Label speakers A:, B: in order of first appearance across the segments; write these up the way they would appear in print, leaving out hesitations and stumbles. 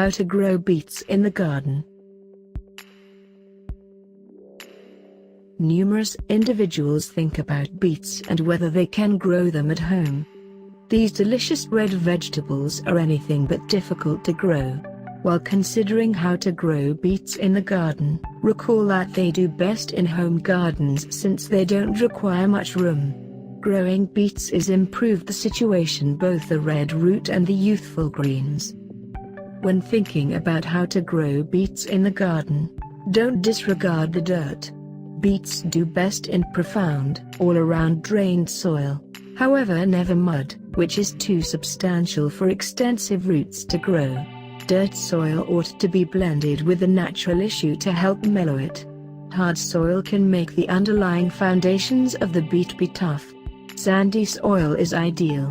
A: How to grow beets in the garden. Numerous individuals think about beets and whether they can grow them at home. These delicious red vegetables are anything but difficult to grow. While considering how to grow beets in the garden, recall that they do best in home gardens since they don't require much room. Growing beets is improved the situation, both the red root and the youthful greens. When thinking about how to grow beets in the garden, don't disregard the dirt. Beets do best in profound, all-around drained soil, however never mud, which is too substantial for extensive roots to grow. Dirt soil ought to be blended with the natural issue to help mellow it. Hard soil can make the underlying foundations of the beet be tough. Sandy soil is ideal.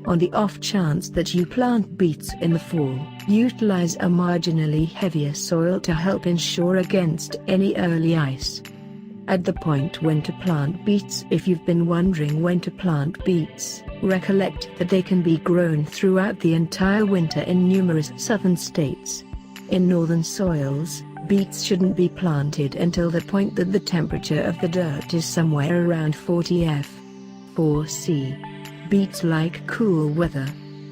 A: On the off chance that you plant beets in the fall, utilize a marginally heavier soil to help ensure against any early ice. At the point when to plant beets. If you've been wondering when to plant beets, recollect that they can be grown throughout the entire winter in numerous southern states. In northern soils, beets shouldn't be planted until the point that the temperature of the dirt is somewhere around 40 F4C. Beets like cool weather.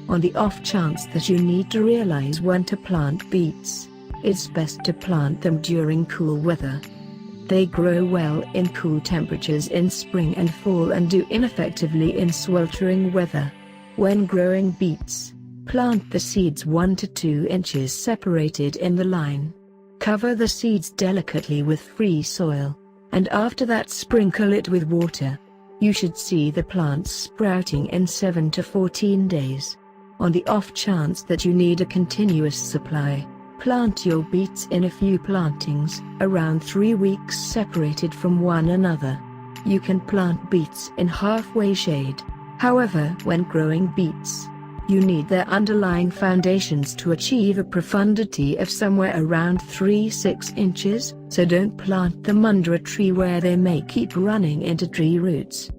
A: On the off chance that you need to realize when to plant beets, it's best to plant them during cool weather. They grow well in cool temperatures in spring and fall and do ineffectively in sweltering weather. When growing beets, plant the seeds 1 to 2 inches separated in the line. Cover the seeds delicately with free soil, and after that sprinkle it with water. You should see the plants sprouting in 7 to 14 days. On the off chance that you need a continuous supply, plant your beets in a few plantings, around 3 weeks separated from one another. You can plant beets in halfway shade. However, when growing beets, you need their underlying foundations to achieve a profundity of somewhere around 3–6 inches, so don't plant them under a tree where they may keep running into tree roots.